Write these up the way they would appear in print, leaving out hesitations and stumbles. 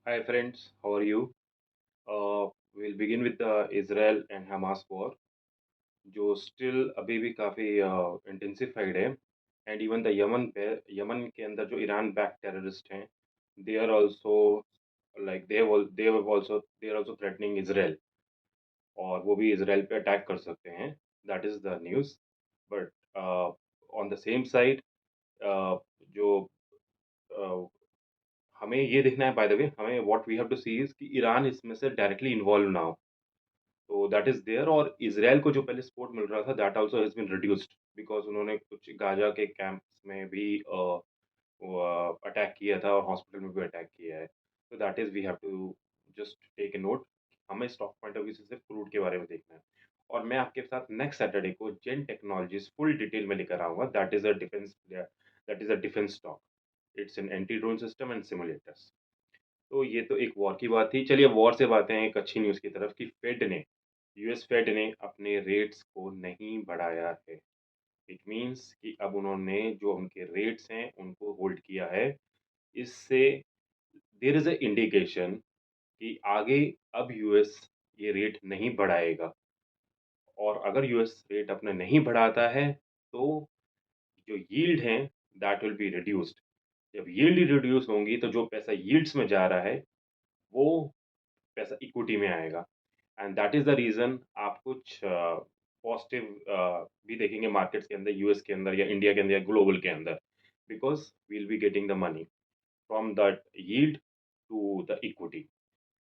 Hi friends, how are you? We'll begin with the Israel and Hamas war, जो still अभी भी काफी intensified है, and even the यमन के अंदर जो ईरान backed terrorist हैं, they are also like they are also threatening Israel और वो भी इसराइल पे अटैक कर सकते हैं. That is the news. But on the same side, जो uh, हमें ये देखना है, बाय द वे हमें what we have to see is कि ईरान इसमें से डायरेक्टली इन्वॉल्व ना हो. तो दैट इज देयर. और इसराइल को जो पहले सपोर्ट मिल रहा था that also has been reduced because उन्होंने कुछ गाजा के कैंप्स में भी अटैक किया था और हॉस्पिटल में भी अटैक किया है. तो that is we have to just take a note. हमें स्टॉक पॉइंट ऑफ व्यू से सिर्फ क्रूड के बारे में देखना है. और मैं आपके साथ नेक्स्ट सैटरडे को जेन टेक्नोलॉजीज फुल डिटेल में लेकर आऊंगा. That is a defence stock. It's an anti drone system and simulators. तो ये तो एक वॉर की बात थी. चलिए वॉर से बातें हैं एक अच्छी न्यूज़ की तरफ कि यूएस फेड ने अपने रेट्स को नहीं बढ़ाया है. इट मीन्स कि अब उन्होंने जो उनके रेट्स हैं उनको होल्ड किया है. इससे देयर इज अ इंडिकेशन कि आगे अब यूएस ये रेट नहीं बढ़ाएगा. और अगर यूएस रेट अपने नहीं बढ़ाता है तो जो यील्ड है दैट विल बी रिड्यूस्ड. जब यील्ड रिड्यूस होंगी तो जो पैसा यील्ड्स में जा रहा है वो पैसा इक्विटी में आएगा. And that is the reason आप कुछ पॉजिटिव भी देखेंगे मार्केट्स के अंदर, यूएस के अंदर या इंडिया के अंदर या ग्लोबल के अंदर, because we'll be getting the money from that yield to the equity.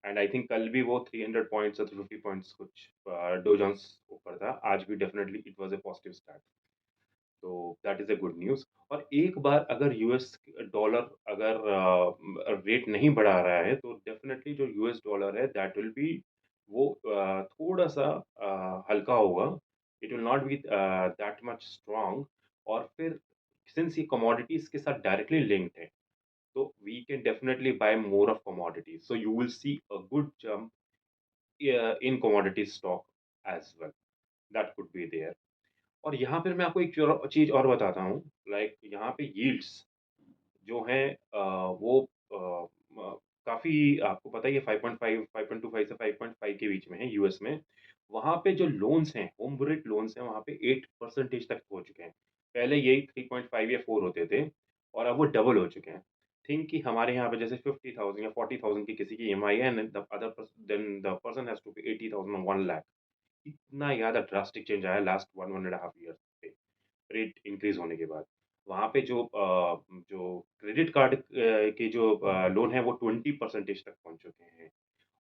And I think कल भी वो 300 पॉइंट्स या 350 पॉइंट्स कुछ डो जोन्स ऊपर था. आज भी definitely it was a positive start. तो that is a good news. और एक बार अगर यूएस डॉलर अगर रेट नहीं बढ़ा रहा है तो डेफिनेटली जो यूएस डॉलर है दैट विल बी वो थोड़ा-सा हल्का होगा. It will not be that much strong. और फिर सिंस ये कमोडिटीज़ के साथ डायरेक्टली लिंक्ड है, तो we can definitely buy more of commodities. So you will see a good jump in commodity stock as well. That could be there. और यहाँ पे मैं आपको एक चीज़ और बताता हूँ. लाइक यहाँ पे यील्ड्स जो हैं वो काफ़ी आपको पता ही है 5.5 5.25 से 5.5 के बीच में है यूएस में. वहाँ पे जो लोन्स हैं, होम रेट लोन्स हैं, वहाँ पे 8% तक हो चुके हैं. पहले यही 3.5 या 4 होते थे और अब वो डबल हो चुके हैं. थिंक कि हमारे यहाँ पे जैसे 50,000 या 40,000 की किसी की ईएमआई है and the other person then the person has to pay 80,000 और 1 लाख. इतना ज़्यादा ड्रास्टिक चेंज आया लास्ट 1 एंड हाफ ईयर पे रेट इंक्रीज होने के बाद. वहाँ पे जो क्रेडिट कार्ड के जो लोन है वो 20% तक पहुँच चुके हैं.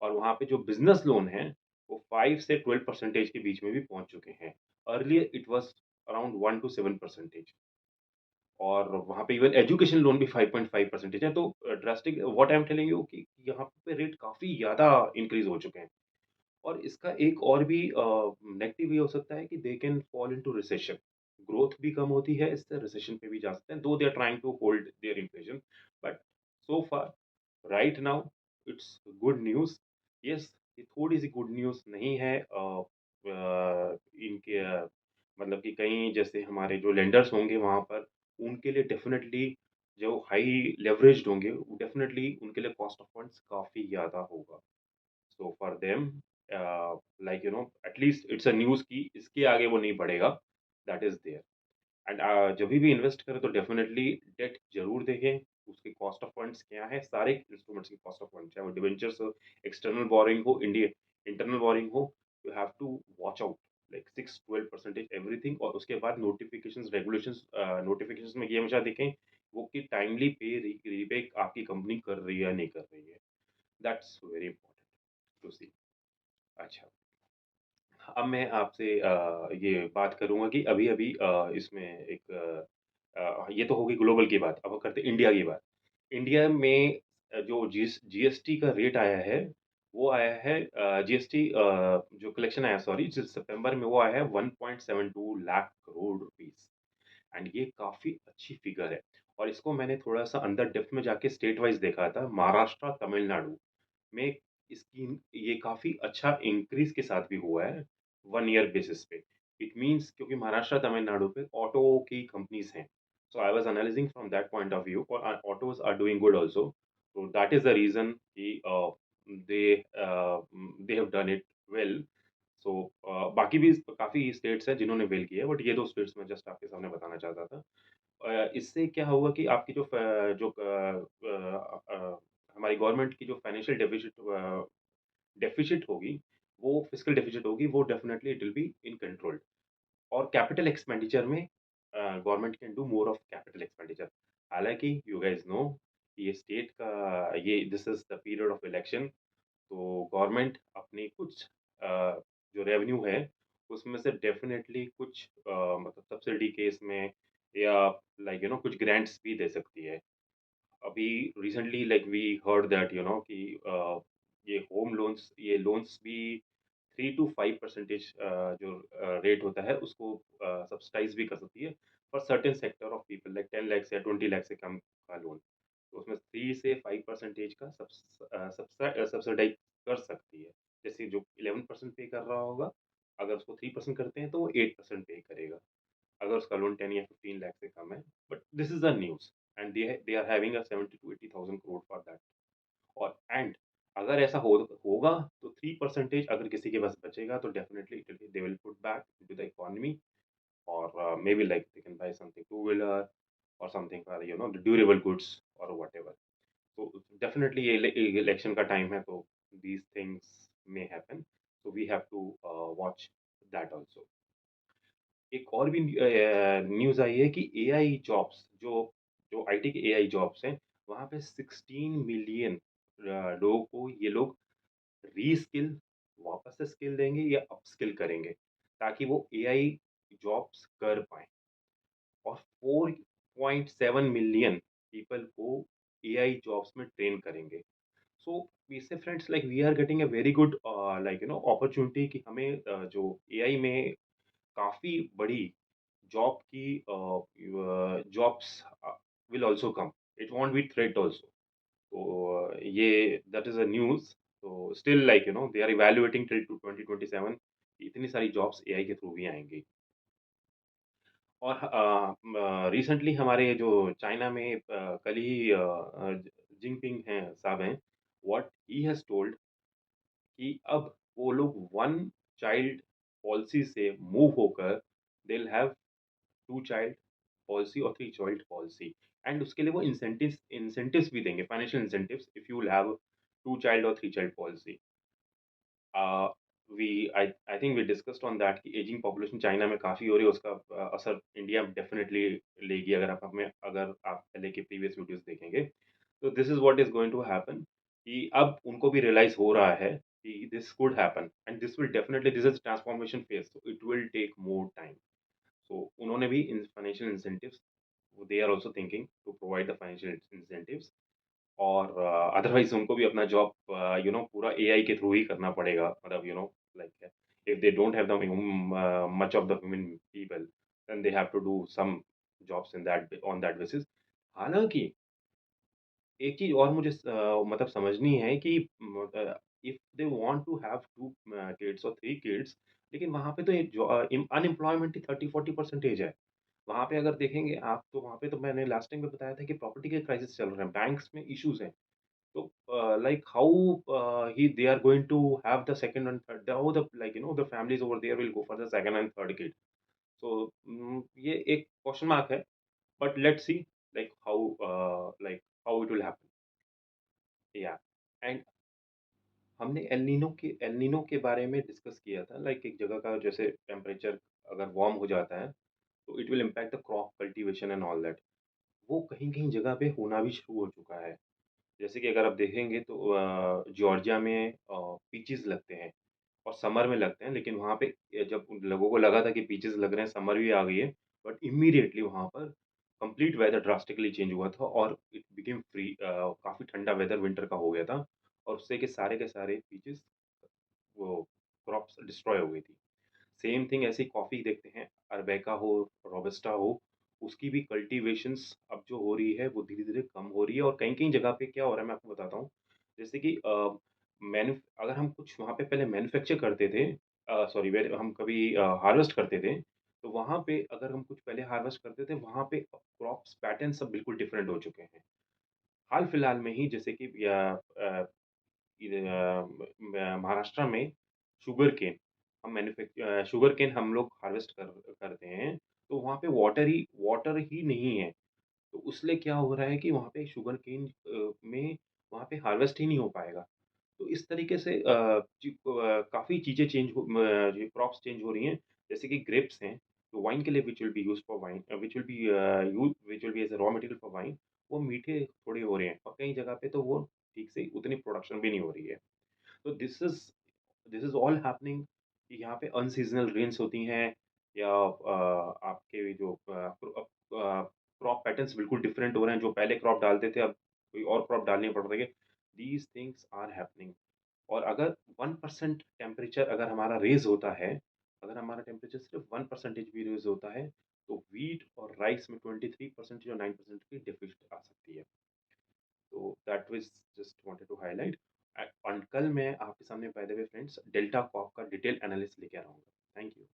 और वहाँ पे जो बिजनेस लोन है वो 5 से 12% के बीच में भी पहुँच चुके हैं. Earlier it was around 1 to 7%. और वहाँ पे इवन एजुकेशन लोन भी 5.5% है. तो drastic what I am telling you कि यहाँ पे रेट काफ़ी ज़्यादा इंक्रीज हो चुके हैं. और इसका एक और भी नेगेटिव ये हो सकता है कि they can fall into recession. Growth भी कम होती है, इससे रिसेशन पे भी जा सकते हैं, though they are trying to hold their inflation. But so far right now it's good news. Yes, ये थोड़ी-सी गुड न्यूज़ नहीं है इनके मतलब कि कहीं जैसे हमारे जो लेंडर्स होंगे वहाँ पर, उनके लिए डेफ़िनेटली जो हाई लेवरेज्ड होंगे, डेफ़िनेटली उनके लिए कॉस्ट ऑफ फंड्स काफ़ी ज़्यादा होगा. So for them, like at least it's a news कि इसके आगे वो नहीं बढ़ेगा. That is there. एंड जब भी इन्वेस्ट करें तो डेफिनेटली डेट जरूर देखें. उसके कॉस्ट ऑफ फंड्स क्या है, सारे इंस्ट्रूमेंट्स की कॉस्ट ऑफ फंड, चाहे वो डिवेंचर्स हो, एक्सटर्नल बोरिंग हो, इंडिया इंटरनल बोरिंग हो. You have to watch out like 6-12% everything. और उसके बाद नोटिफिकेशंस रेगुलेशंस नोटिफिकेशंस में ये हमेशा देखें वो कि टाइमली पे रीपे आपकी कंपनी कर रही है या नहीं कर रही है. दैट्स वेरी इंपॉर्टेंट टू सी. अच्छा, अब मैं आपसे ये बात करूँगा कि अभी-अभी इसमें एक ये तो हो गई ग्लोबल की बात, अब करते हैं इंडिया की बात. इंडिया में जो जीएसटी का रेट आया है, वो आया है जीएसटी जो कलेक्शन आया सॉरी जो सितंबर में वो आया है 1.72 लाख करोड़ रुपीस. एंड ये काफ़ी अच्छी फिगर है. और इसको मैंने थोड़ा-सा अंदर डेप्थ में जाके स्टेट वाइज़ देखा था, महाराष्ट्र, तमिलनाडु में इसकी ये काफ़ी अच्छा इंक्रीज़ के साथ भी हुआ है 1 ईयर बेसिस पे. इट मीन्स क्योंकि महाराष्ट्र, तमिलनाडु पे ऑटो की कंपनीज़ हैं. So I was analysing from that point of view और autos are doing good also. तो दैट इज़ द रीज़न कि they they have done it well. So बाकी भी काफ़ी स्टेट्स हैं जिन्होंने वेल किया है, बट ये 2 स्टेट्स मैं जस्ट आपके सामने बताना चाहता था। इससे क्या होगा कि आपकी हमारी गवर्नमेंट की जो फाइनेंशियल डेफ़िसिट होगी, वो फिस्कल डेफ़िसिट होगी, वो definitely it will be in control. और कैपिटल एक्सपेंडिचर में government can do more of capital expenditure. हालाँकि यू गाइज़ नो ये स्टेट का ये this is the period of election, तो गवर्नमेंट अपनी कुछ जो रेवेन्यू है, उसमें से डेफ़िनेटली कुछ मतलब सब्सिडी केस में या कुछ ग्रांट्स भी दे सकती है। अभी रिसेंटली वी हर्ड दैट कि ये होम लोन्स ये लोन्स भी 3 टू 5 परसेंटेज जो रेट होता है उसको सब्सिडाइज़ भी कर सकती है for certain sector of people like 10 lakh या 20 लाख से कम का लोन। तो उसमें 3 से 5 परसेंटेज का सब्सिडाइज़ कर सकती है। जैसे जो 11% पे कर रहा होगा, अगर उसको 3% करते हैं तो वो 8% पे करेगा। अगर उसका लोन 10 या 15 लाख से कम है। But this is the news and they are having a 70 to 80,000 crore for that. और एंड अगर ऐसा होगा तो 3 परसेंटेज अगर किसी के पास बचेगा तो definitely they will put back into the economy और maybe they can buy something two wheeler और something for the durable goods और व्हाटएवर। तो डेफिनिटली ये इलेक्शन का टाइम है तो these things may happen. So we have to watch that also. एक और भी न्यूज़ आई है कि एआई जॉब्स जो जो आईटी के एआई जॉब्स हैं, वहाँ पे 16 मिलियन लोगों को ये लोग रीस्किल वापस से स्किल देंगे या अपस्किल करेंगे, ताकि वो एआई जॉब्स कर पाएँ और 4.7 मिलियन पीपल को एआई जॉब्स में ट्रेन करेंगे। सो इससे friends we are getting a very good opportunity कि हमें जो एआई में काफ़ी बड़ी जॉब की jobs will also come. It won't be threat also. तो ये दैट इज़ अ न्यूज़। तो still they are evaluating till to 2027 इतनी सारी जॉब्स एआई के थ्रू भी आएँगी। और रिसेंटली हमारे जो चाइना में कल ही जिनपिंग हैं साहब हैं, व्हाट ही हैज़ टोल्ड कि अब वो लोग वन चाइल्ड पॉलिसी से मूव होकर they will have 2 child policy और 3 चाइल्ड पॉलिसी एंड उसके लिए वो इंसेंटिव्स भी देंगे, financial incentives if you will have 2 child और 3 child policy. Uh, we I think we discussed on that कि एजिंग पॉपुलेशन चाइना में काफ़ी हो रही है, उसका असर इंडिया में डेफिनिटली लेगी अगर आप पहले के प्रीवियस वीडियोज़ देखेंगे। तो this is what is going to happen कि अब उनको भी रियलाइज़ हो रहा है कि this could happen and this is transformation phase, so it will take more time. So उन्होंने भी इन financial incentives they are also thinking to provide the financial incentives और अदरवाइज़ उनको भी अपना जॉब पूरा एआई के थ्रू ही करना पड़ेगा। मतलब like if they don't have the much of the human people then they have to do some jobs in that on that basis. हालाँकि एक चीज़ और मुझे मतलब समझनी है कि if they want to have 2 kids और 3 किड्स, लेकिन वहाँ पे तो अनएम्प्लॉयमेंट ही 30-40% है। वहाँ पे अगर देखेंगे आप तो वहाँ पे तो मैंने लास्ट टाइम भी बताया था कि प्रॉपर्टी के क्राइसिस चल रहे हैं, बैंक्स में इश्यूज़ हैं। तो how he they are going to have the second and third how the the families over there will go for the second and third kid. So ये एक क्वेश्चन मार्क है, but let's see how it will happen. Yeah and हमने El Nino के बारे में discuss किया था एक जगह का जैसे टेम्परेचर अगर वार्म हो जाता है, तो it will impact the crop cultivation and all that. वो कहीं-कहीं जगह पे होना भी शुरू हो चुका है। जैसे कि अगर आप देखेंगे तो जॉर्जिया में पीचेस लगते हैं और समर में लगते हैं, लेकिन वहाँ पे जब उन लोगों को लगा था कि पीचेस लग रहे हैं, समर भी आ गई है, बट इमीडिएटली वहाँ पर कंप्लीट वेदर ड्रास्टिकली चेंज हुआ था और इट बिकेम काफ़ी ठंडा वेदर विंटर का हो गया था और उससे के सारे पीचेस वो क्रॉप्स डिस्ट्रॉय हो गई थी। सेम थिंग ऐसे कॉफ़ी देखते हैं, अरेबिका हो, रोबस्टा हो, उसकी भी कल्टीवेशंस अब जो हो रही है, वो धीरे-धीरे कम हो रही है और कहीं-कहीं जगह पे क्या हो रहा है, मैं आपको बताता हूँ। जैसे कि अगर हम कुछ वहाँ पे पहले मैन्युफैक्चर करते थे सॉरी वेर हम कभी हार्वेस्ट करते थे, तो वहाँ पे अगर हम कुछ पहले हार्वेस्ट करते थे, वहाँ पे क्रॉप्स पैटर्न सब बिल्कुल डिफरेंट हो चुके हैं। हाल-फिलहाल में ही जैसे कि इधर महाराष्ट्र में शुगर केन हम लोग हार्वेस्ट करते हैं, तो वहाँ पे वाटर ही नहीं है। तो उसलिए क्या हो रहा है कि वहाँ पे शुगर केन में वहाँ पे हार्वेस्ट ही नहीं हो पाएगा। तो इस तरीके से काफ़ी चीज़ें जो क्रॉप्स चेंज हो रही हैं, जैसे कि ग्रेप्स हैं, जो वाइन के लिए which will be used for wine which will be as a raw material for wine, वो मीठे थोड़े हो रहे हैं और कई जगह पे तो वो ठीक से उतनी प्रोडक्शन भी नहीं हो रही है। तो दिस इज़ ऑल हैपनिंग कि यहाँ पे अनसीज़नल रेन्स होती हैं या आपके जो क्रॉप पैटर्न्स बिल्कुल डिफरेंट हो रहे हैं, जो पहले क्रॉप डालते थे अब कोई और क्रॉप डालनी पड़ रही है। दीज़ थिंग्स आर हैपनिंग और अगर 1% टेम्परेचर अगर हमारा रेज़ होता है, अगर हमारा टेम्परेचर सिर्फ़ 1% भी रेज़ होता है, तो व्हीट और राइस में 23% या 9% की डेफ़िशिएंसी आ सकती है। तो that was just wanted to highlight और कल मैं आपके सामने by the way friends Delta Corp का डिटेल एनालिसिस लेके आ रहा हूँ। Thank you.